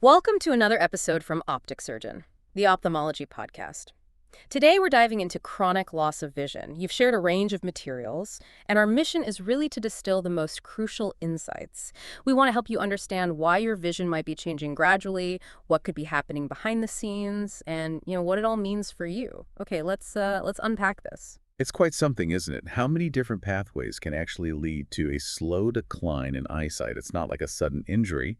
Welcome to another episode from Optic Surgeon, the ophthalmology podcast. Today we're diving into chronic loss of vision. You've shared a range of materials, and our mission is really to distill the most crucial insights. We want to help you understand why your vision might be changing gradually, what could be happening behind the scenes, and what it all means for you. Okay, let's unpack this. It's quite something, isn't it? How many different pathways can actually lead to a slow decline in eyesight? It's not like a sudden injury.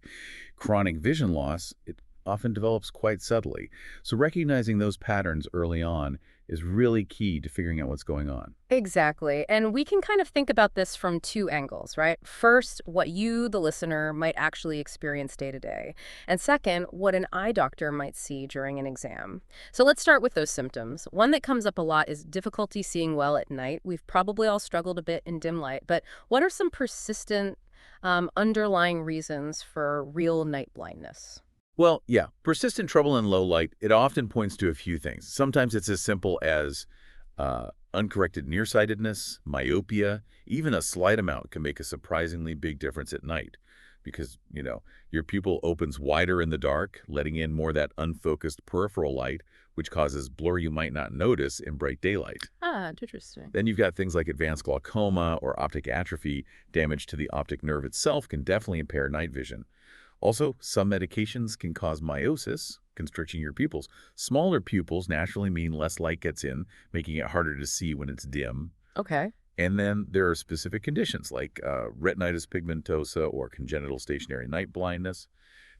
Chronic vision loss, it often develops quite subtly. So recognizing those patterns early on is really key to figuring out what's going on. Exactly. And we can kind of think about this from two angles, right? First, what you, the listener, might actually experience day to day. And second, what an eye doctor might see during an exam. So let's start with those symptoms. One that comes up a lot is difficulty seeing well at night. We've probably all struggled a bit in dim light, but what are some persistent underlying reasons for real night blindness? Well, yeah, persistent trouble in low light, it often points to a few things. Sometimes it's as simple as uncorrected nearsightedness, myopia, even a slight amount can make a surprisingly big difference at night because, your pupil opens wider in the dark, letting in more of that unfocused peripheral light, which causes blur you might not notice in bright daylight. Ah, interesting. Then you've got things like advanced glaucoma or optic atrophy. Damage to the optic nerve itself can definitely impair night vision. Also, some medications can cause miosis, constricting your pupils. Smaller pupils naturally mean less light gets in, making it harder to see when it's dim. Okay. And then there are specific conditions like retinitis pigmentosa or congenital stationary night blindness.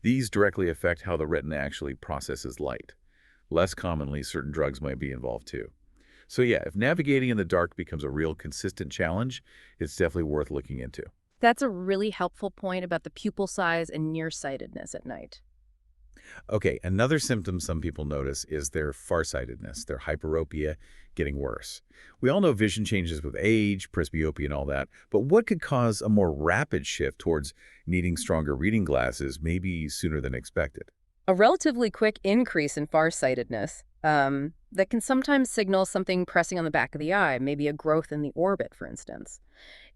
These directly affect how the retina actually processes light. Less commonly, certain drugs might be involved too. So yeah, if navigating in the dark becomes a real consistent challenge, it's definitely worth looking into. That's a really helpful point about the pupil size and nearsightedness at night. Okay, another symptom some people notice is their farsightedness, their hyperopia getting worse. We all know vision changes with age, presbyopia and all that, but what could cause a more rapid shift towards needing stronger reading glasses maybe sooner than expected? A relatively quick increase in farsightedness that can sometimes signal something pressing on the back of the eye, maybe a growth in the orbit, for instance.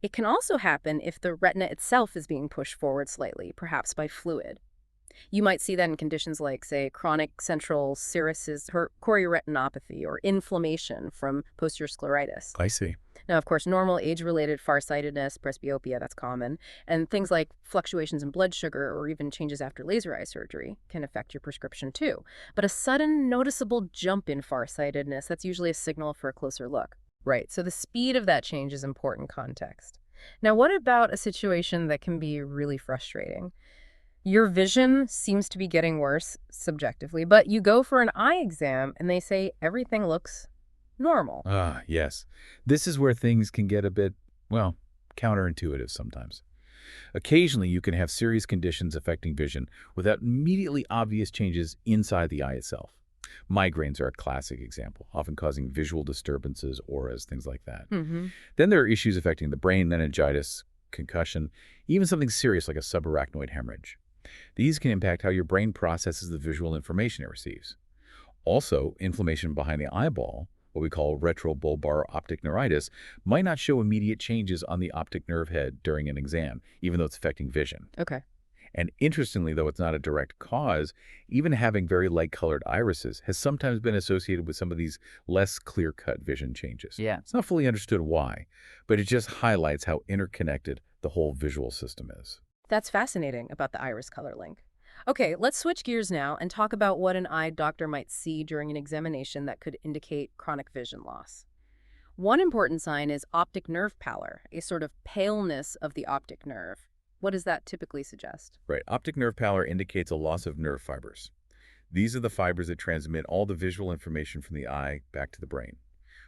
It can also happen if the retina itself is being pushed forward slightly, perhaps by fluid. You might see that in conditions like, say, chronic central serous chorioretinopathy or inflammation from posterior scleritis. I see. Now, of course, normal age-related farsightedness, presbyopia, that's common, and things like fluctuations in blood sugar or even changes after laser eye surgery can affect your prescription too. But a sudden noticeable jump in farsightedness, that's usually a signal for a closer look. Right, so the speed of that change is important context. Now, what about a situation that can be really frustrating? Your vision seems to be getting worse subjectively, but you go for an eye exam and they say everything looks normal. Ah, yes. This is where things can get a bit, well, counterintuitive sometimes. Occasionally, you can have serious conditions affecting vision without immediately obvious changes inside the eye itself. Migraines are a classic example, often causing visual disturbances, auras, things like that. Hmm. Then there are issues affecting the brain, meningitis, concussion, even something serious like a subarachnoid hemorrhage. These can impact how your brain processes the visual information it receives. Also, inflammation behind the eyeball, what we call retrobulbar optic neuritis, might not show immediate changes on the optic nerve head during an exam, even though it's affecting vision. Okay. And interestingly, though it's not a direct cause, even having very light-colored irises has sometimes been associated with some of these less clear-cut vision changes. Yeah. It's not fully understood why, but it just highlights how interconnected the whole visual system is. That's fascinating about the iris color link. Okay, let's switch gears now and talk about what an eye doctor might see during an examination that could indicate chronic vision loss. One important sign is optic nerve pallor, a sort of paleness of the optic nerve. What does that typically suggest? Right, optic nerve pallor indicates a loss of nerve fibers. These are the fibers that transmit all the visual information from the eye back to the brain.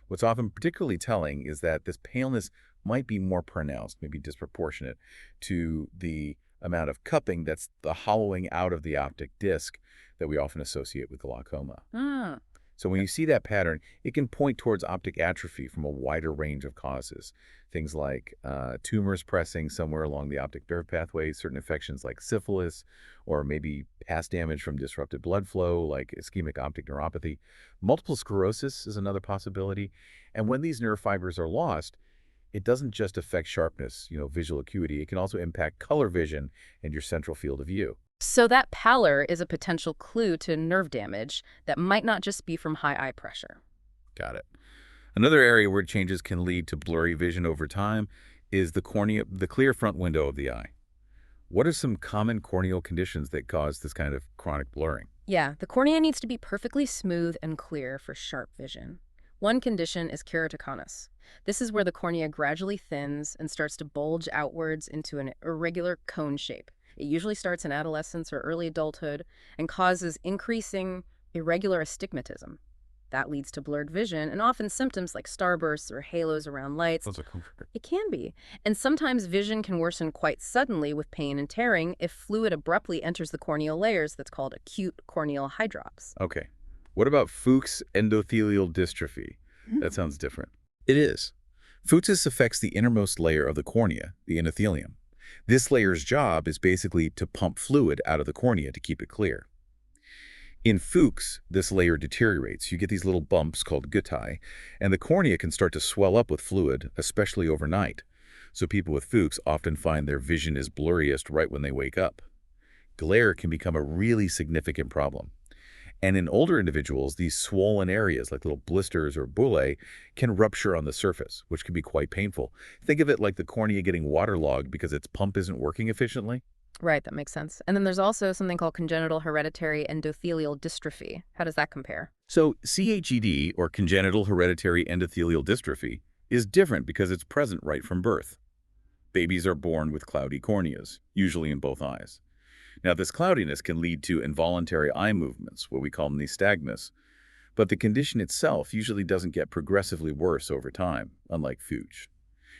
What's often particularly telling is that this paleness might be more pronounced, maybe disproportionate, to the amount of cupping that's the hollowing out of the optic disc that we often associate with glaucoma. Ah, So when you see that pattern, it can point towards optic atrophy from a wider range of causes. Things like tumors pressing somewhere along the optic nerve pathway, certain infections like syphilis, or maybe past damage from disrupted blood flow like ischemic optic neuropathy. Multiple sclerosis is another possibility. And when these nerve fibers are lost, it doesn't just affect sharpness, visual acuity. It can also impact color vision and your central field of view. So that pallor is a potential clue to nerve damage that might not just be from high eye pressure. Got it. Another area where changes can lead to blurry vision over time is the cornea, the clear front window of the eye. What are some common corneal conditions that cause this kind of chronic blurring? Yeah, the cornea needs to be perfectly smooth and clear for sharp vision. One condition is keratoconus. This is where the cornea gradually thins and starts to bulge outwards into an irregular cone shape. It usually starts in adolescence or early adulthood and causes increasing irregular astigmatism. That leads to blurred vision and often symptoms like starbursts or halos around lights. Those are comfort. It can be. And sometimes vision can worsen quite suddenly with pain and tearing if fluid abruptly enters the corneal layers. That's called acute corneal hydrops. Okay. What about Fuchs' endothelial dystrophy? That sounds different. It is. Fuchs' affects the innermost layer of the cornea, the endothelium. This layer's job is basically to pump fluid out of the cornea to keep it clear. In Fuchs, this layer deteriorates. You get these little bumps called guttae, and the cornea can start to swell up with fluid, especially overnight. So people with Fuchs often find their vision is blurriest right when they wake up. Glare can become a really significant problem. And in older individuals, these swollen areas, like little blisters or bullae, can rupture on the surface, which can be quite painful. Think of it like the cornea getting waterlogged because its pump isn't working efficiently. Right, that makes sense. And then there's also something called congenital hereditary endothelial dystrophy. How does that compare? So CHED, or congenital hereditary endothelial dystrophy, is different because it's present right from birth. Babies are born with cloudy corneas, usually in both eyes. Now, this cloudiness can lead to involuntary eye movements, what we call nystagmus, but the condition itself usually doesn't get progressively worse over time, unlike Fuchs.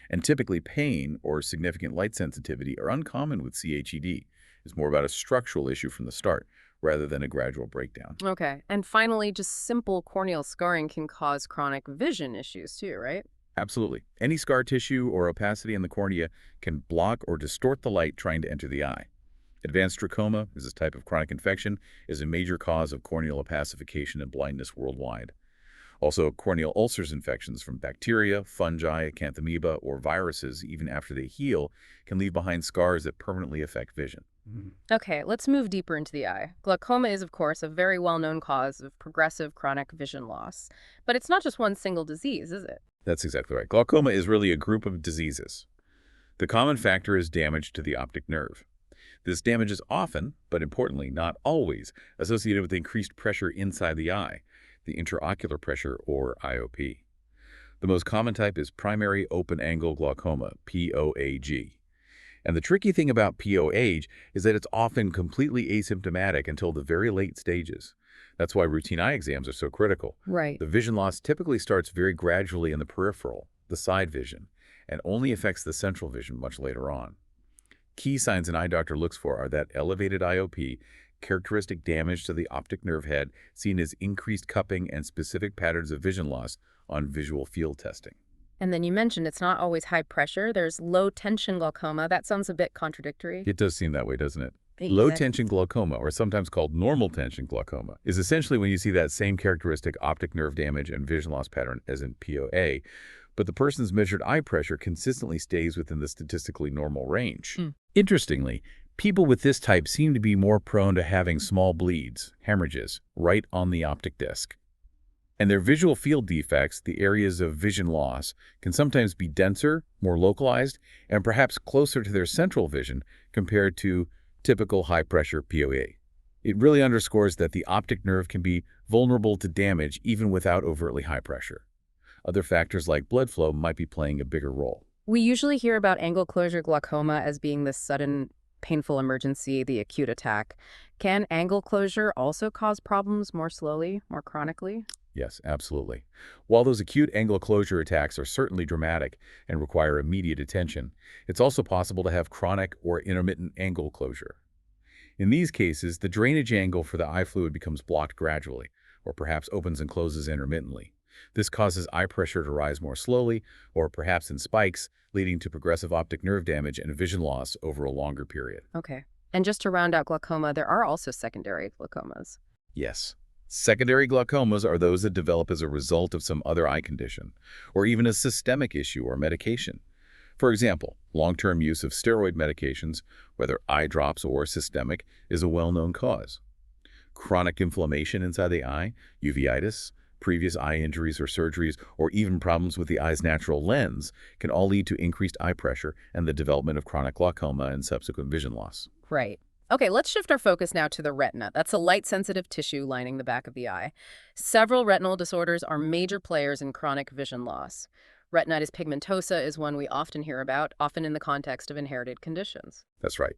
And typically pain or significant light sensitivity are uncommon with CHED. It's more about a structural issue from the start, rather than a gradual breakdown. Okay. And finally, just simple corneal scarring can cause chronic vision issues too, right? Absolutely. Any scar tissue or opacity in the cornea can block or distort the light trying to enter the eye. Advanced trachoma, is this type of chronic infection, is a major cause of corneal opacification and blindness worldwide. Also, corneal ulcers infections from bacteria, fungi, acanthamoeba, or viruses, even after they heal, can leave behind scars that permanently affect vision. Okay, let's move deeper into the eye. Glaucoma is, of course, a very well-known cause of progressive chronic vision loss. But it's not just one single disease, is it? That's exactly right. Glaucoma is really a group of diseases. The common factor is damage to the optic nerve. This damage is often, but importantly not always, associated with increased pressure inside the eye, the intraocular pressure, or IOP. The most common type is primary open-angle glaucoma, POAG. And the tricky thing about POAG is that it's often completely asymptomatic until the very late stages. That's why routine eye exams are so critical. Right. The vision loss typically starts very gradually in the peripheral, the side vision, and only affects the central vision much later on. Key signs an eye doctor looks for are that elevated IOP, characteristic damage to the optic nerve head seen as increased cupping, and specific patterns of vision loss on visual field testing. And then you mentioned it's not always high pressure. There's low tension glaucoma. That sounds a bit contradictory. It does seem that way, doesn't it? Exactly. Low tension glaucoma, or sometimes called normal tension glaucoma, is essentially when you see that same characteristic optic nerve damage and vision loss pattern as in POA, but the person's measured eye pressure consistently stays within the statistically normal range. Interestingly, people with this type seem to be more prone to having small bleeds, hemorrhages, right on the optic disc. And their visual field defects, the areas of vision loss, can sometimes be denser, more localized, and perhaps closer to their central vision compared to typical high-pressure POA. It really underscores that the optic nerve can be vulnerable to damage even without overtly high pressure. Other factors like blood flow might be playing a bigger role. We usually hear about angle closure glaucoma as being this sudden, painful emergency, the acute attack. Can angle closure also cause problems more slowly, more chronically? Yes, absolutely. While those acute angle closure attacks are certainly dramatic and require immediate attention, it's also possible to have chronic or intermittent angle closure. In these cases, the drainage angle for the eye fluid becomes blocked gradually, or perhaps opens and closes intermittently. This causes eye pressure to rise more slowly, or perhaps in spikes, leading to progressive optic nerve damage and vision loss over a longer period. Okay. And just to round out glaucoma, there are also secondary glaucomas. Yes. Secondary glaucomas are those that develop as a result of some other eye condition, or even a systemic issue or medication. For example, long-term use of steroid medications, whether eye drops or systemic, is a well-known cause. Chronic inflammation inside the eye, uveitis, previous eye injuries or surgeries, or even problems with the eye's natural lens can all lead to increased eye pressure and the development of chronic glaucoma and subsequent vision loss. Right. Okay, let's shift our focus now to the retina. That's a light-sensitive tissue lining the back of the eye. Several retinal disorders are major players in chronic vision loss. Retinitis pigmentosa is one we often hear about, often in the context of inherited conditions. That's right.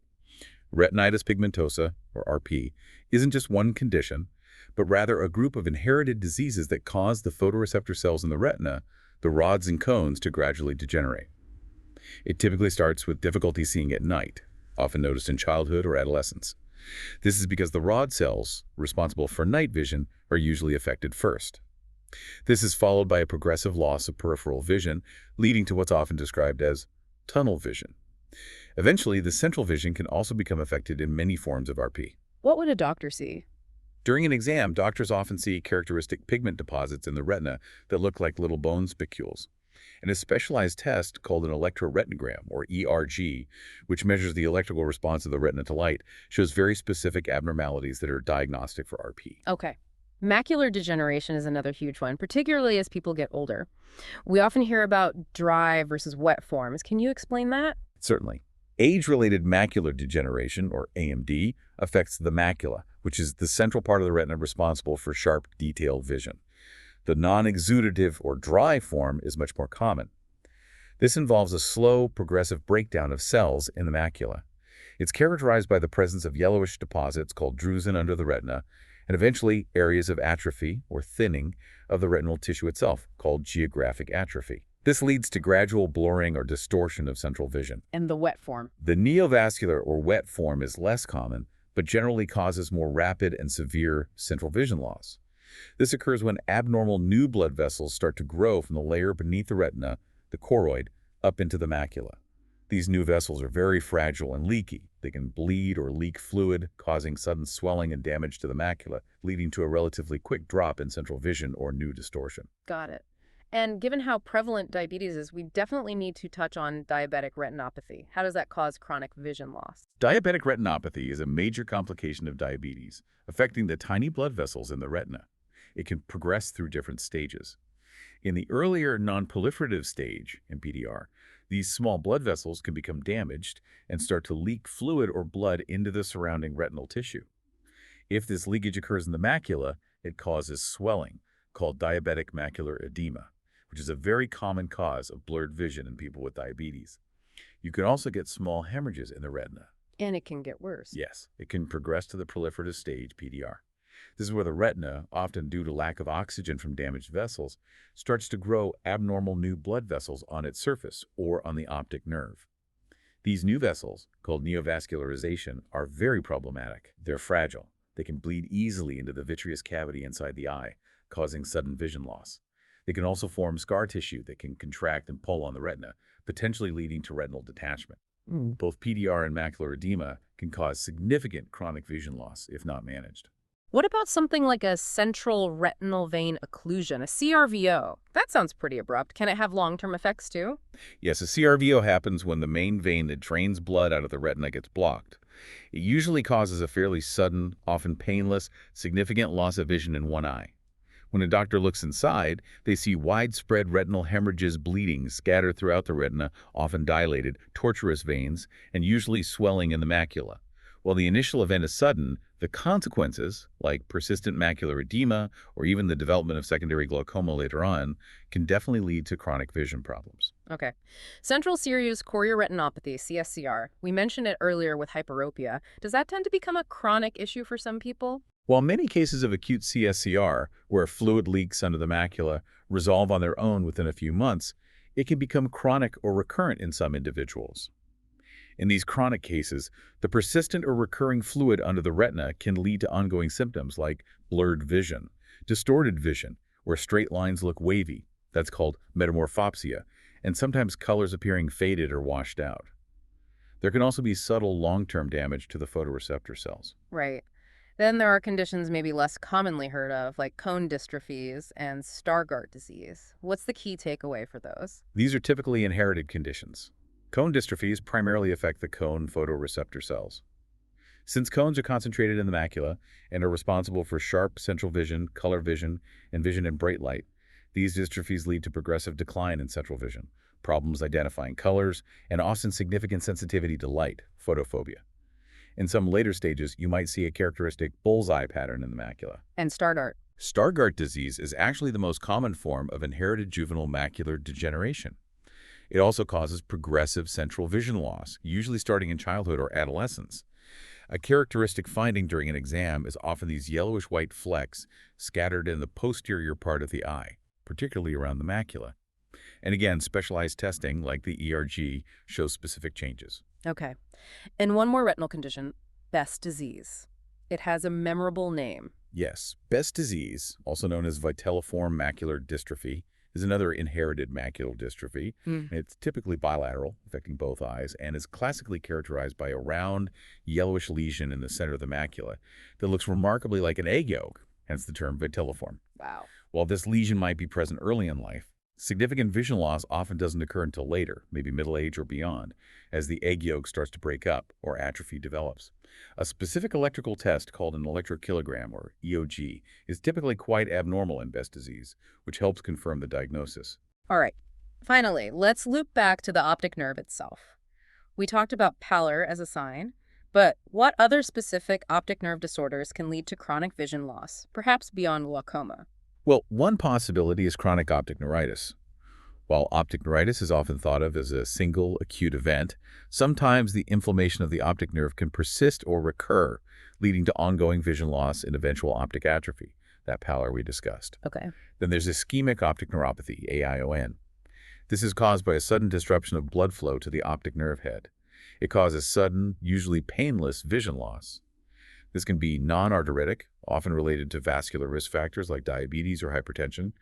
Retinitis pigmentosa, or RP, isn't just one condition, but rather a group of inherited diseases that cause the photoreceptor cells in the retina, the rods and cones, to gradually degenerate. It typically starts with difficulty seeing at night, often noticed in childhood or adolescence. This is because the rod cells, responsible for night vision, are usually affected first. This is followed by a progressive loss of peripheral vision, leading to what's often described as tunnel vision. Eventually, the central vision can also become affected in many forms of RP. What would a doctor see? During an exam, doctors often see characteristic pigment deposits in the retina that look like little bone spicules. And a specialized test called an electroretinogram, or ERG, which measures the electrical response of the retina to light, shows very specific abnormalities that are diagnostic for RP. Okay. Macular degeneration is another huge one, particularly as people get older. We often hear about dry versus wet forms. Can you explain that? Certainly. Age-related macular degeneration, or AMD, affects the macula, which is the central part of the retina responsible for sharp, detailed vision. The non-exudative or dry form is much more common. This involves a slow, progressive breakdown of cells in the macula. It's characterized by the presence of yellowish deposits called drusen under the retina, and eventually areas of atrophy or thinning of the retinal tissue itself, called geographic atrophy. This leads to gradual blurring or distortion of central vision. And the wet form. The neovascular or wet form is less common, but generally causes more rapid and severe central vision loss. This occurs when abnormal new blood vessels start to grow from the layer beneath the retina, the choroid, up into the macula. These new vessels are very fragile and leaky. They can bleed or leak fluid, causing sudden swelling and damage to the macula, leading to a relatively quick drop in central vision or new distortion. Got it. And given how prevalent diabetes is, we definitely need to touch on diabetic retinopathy. How does that cause chronic vision loss? Diabetic retinopathy is a major complication of diabetes, affecting the tiny blood vessels in the retina. It can progress through different stages. In the earlier non-proliferative stage, in PDR, these small blood vessels can become damaged and start to leak fluid or blood into the surrounding retinal tissue. If this leakage occurs in the macula, it causes swelling, called diabetic macular edema, which is a very common cause of blurred vision in people with diabetes. You can also get small hemorrhages in the retina. And it can get worse. Yes, it can progress to the proliferative stage, PDR. This is where the retina, often due to lack of oxygen from damaged vessels, starts to grow abnormal new blood vessels on its surface or on the optic nerve. These new vessels, called neovascularization, are very problematic. They're fragile. They can bleed easily into the vitreous cavity inside the eye, causing sudden vision loss. They can also form scar tissue that can contract and pull on the retina, potentially leading to retinal detachment. Both PDR and macular edema can cause significant chronic vision loss if not managed. What about something like a central retinal vein occlusion, a CRVO? That sounds pretty abrupt. Can it have long-term effects too? Yes, a CRVO happens when the main vein that drains blood out of the retina gets blocked. It usually causes a fairly sudden, often painless, significant loss of vision in one eye. When a doctor looks inside, they see widespread retinal hemorrhages, bleeding scattered throughout the retina, often dilated, tortuous veins, and usually swelling in the macula. While the initial event is sudden, the consequences, like persistent macular edema or even the development of secondary glaucoma later on, can definitely lead to chronic vision problems. Okay. Central serous chorioretinopathy, CSCR. We mentioned it earlier with hyperopia. Does that tend to become a chronic issue for some people? While many cases of acute CSCR, where fluid leaks under the macula, resolve on their own within a few months, it can become chronic or recurrent in some individuals. In these chronic cases, the persistent or recurring fluid under the retina can lead to ongoing symptoms like blurred vision, distorted vision, where straight lines look wavy, that's called metamorphopsia, and sometimes colors appearing faded or washed out. There can also be subtle long-term damage to the photoreceptor cells. Right. Then there are conditions maybe less commonly heard of, like cone dystrophies and Stargardt disease. What's the key takeaway for those? These are typically inherited conditions. Cone dystrophies primarily affect the cone photoreceptor cells. Since cones are concentrated in the macula and are responsible for sharp central vision, color vision, and vision in bright light, these dystrophies lead to progressive decline in central vision, problems identifying colors, and often significant sensitivity to light, photophobia. In some later stages, you might see a characteristic bullseye pattern in the macula. And Stargardt. Stargardt disease is actually the most common form of inherited juvenile macular degeneration. It also causes progressive central vision loss, usually starting in childhood or adolescence. A characteristic finding during an exam is often these yellowish-white flecks scattered in the posterior part of the eye, particularly around the macula. And again, specialized testing, like the ERG, shows specific changes. Okay. And one more retinal condition, Best disease. It has a memorable name. Yes, Best disease, also known as vitelliform macular dystrophy, is another inherited macular dystrophy. Mm. It's typically bilateral, affecting both eyes, and is classically characterized by a round, yellowish lesion in the center of the macula that looks remarkably like an egg yolk, hence the term vitelliform. Wow. While this lesion might be present early in life, significant vision loss often doesn't occur until later, maybe middle age or beyond, as the egg yolk starts to break up or atrophy develops. A specific electrical test called an electrokilogram, or EOG, is typically quite abnormal in Best disease, which helps confirm the diagnosis. All right. Finally, let's loop back to the optic nerve itself. We talked about pallor as a sign, but what other specific optic nerve disorders can lead to chronic vision loss, perhaps beyond glaucoma? Well, one possibility is chronic optic neuritis. While optic neuritis is often thought of as a single acute event, sometimes the inflammation of the optic nerve can persist or recur, leading to ongoing vision loss and eventual optic atrophy, that pallor we discussed. Okay. Then there's ischemic optic neuropathy, AION. This is caused by a sudden disruption of blood flow to the optic nerve head. It causes sudden, usually painless vision loss. This can be non-arteritic, often related to vascular risk factors like diabetes or hypertension,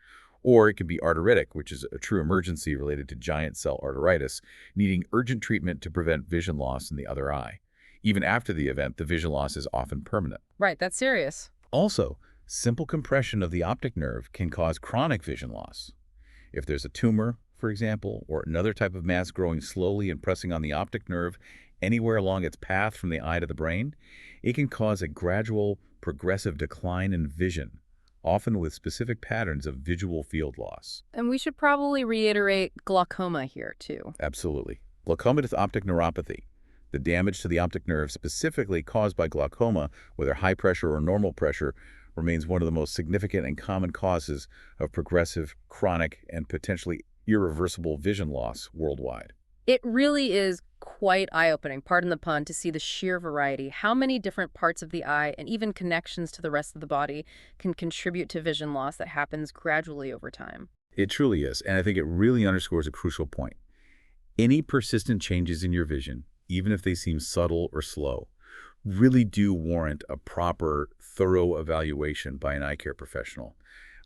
or it can be arteritic, which is a true emergency related to giant cell arteritis, needing urgent treatment to prevent vision loss in the other eye. Even after the event, the vision loss is often permanent. Right, that's serious. Also, simple compression of the optic nerve can cause chronic vision loss. If there's a tumor, for example, or another type of mass growing slowly and pressing on the optic nerve anywhere along its path from the eye to the brain, it can cause a gradual, progressive decline in vision, often with specific patterns of visual field loss. And we should probably reiterate glaucoma here, too. Absolutely. Glaucomatous optic neuropathy, the damage to the optic nerve specifically caused by glaucoma, whether high pressure or normal pressure, remains one of the most significant and common causes of progressive, chronic, and potentially irreversible vision loss worldwide. It really is quite eye-opening, pardon the pun, to see the sheer variety, how many different parts of the eye and even connections to the rest of the body can contribute to vision loss that happens gradually over time. It truly is, and I think it really underscores a crucial point. Any persistent changes in your vision, even if they seem subtle or slow, really do warrant a proper, thorough evaluation by an eye care professional.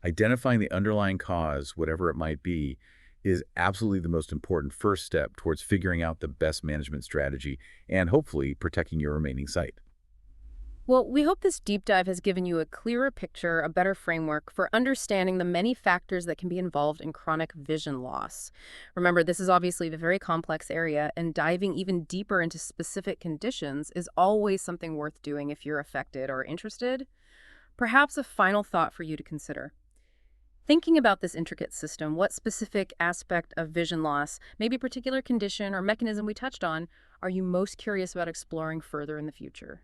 Identifying the underlying cause, whatever it might be, is absolutely the most important first step towards figuring out the best management strategy and hopefully protecting your remaining sight. Well, we hope this deep dive has given you a clearer picture, a better framework for understanding the many factors that can be involved in chronic vision loss. Remember, this is obviously a very complex area, and diving even deeper into specific conditions is always something worth doing if you're affected or interested. Perhaps a final thought for you to consider. Thinking about this intricate system, what specific aspect of vision loss, maybe a particular condition or mechanism we touched on, are you most curious about exploring further in the future?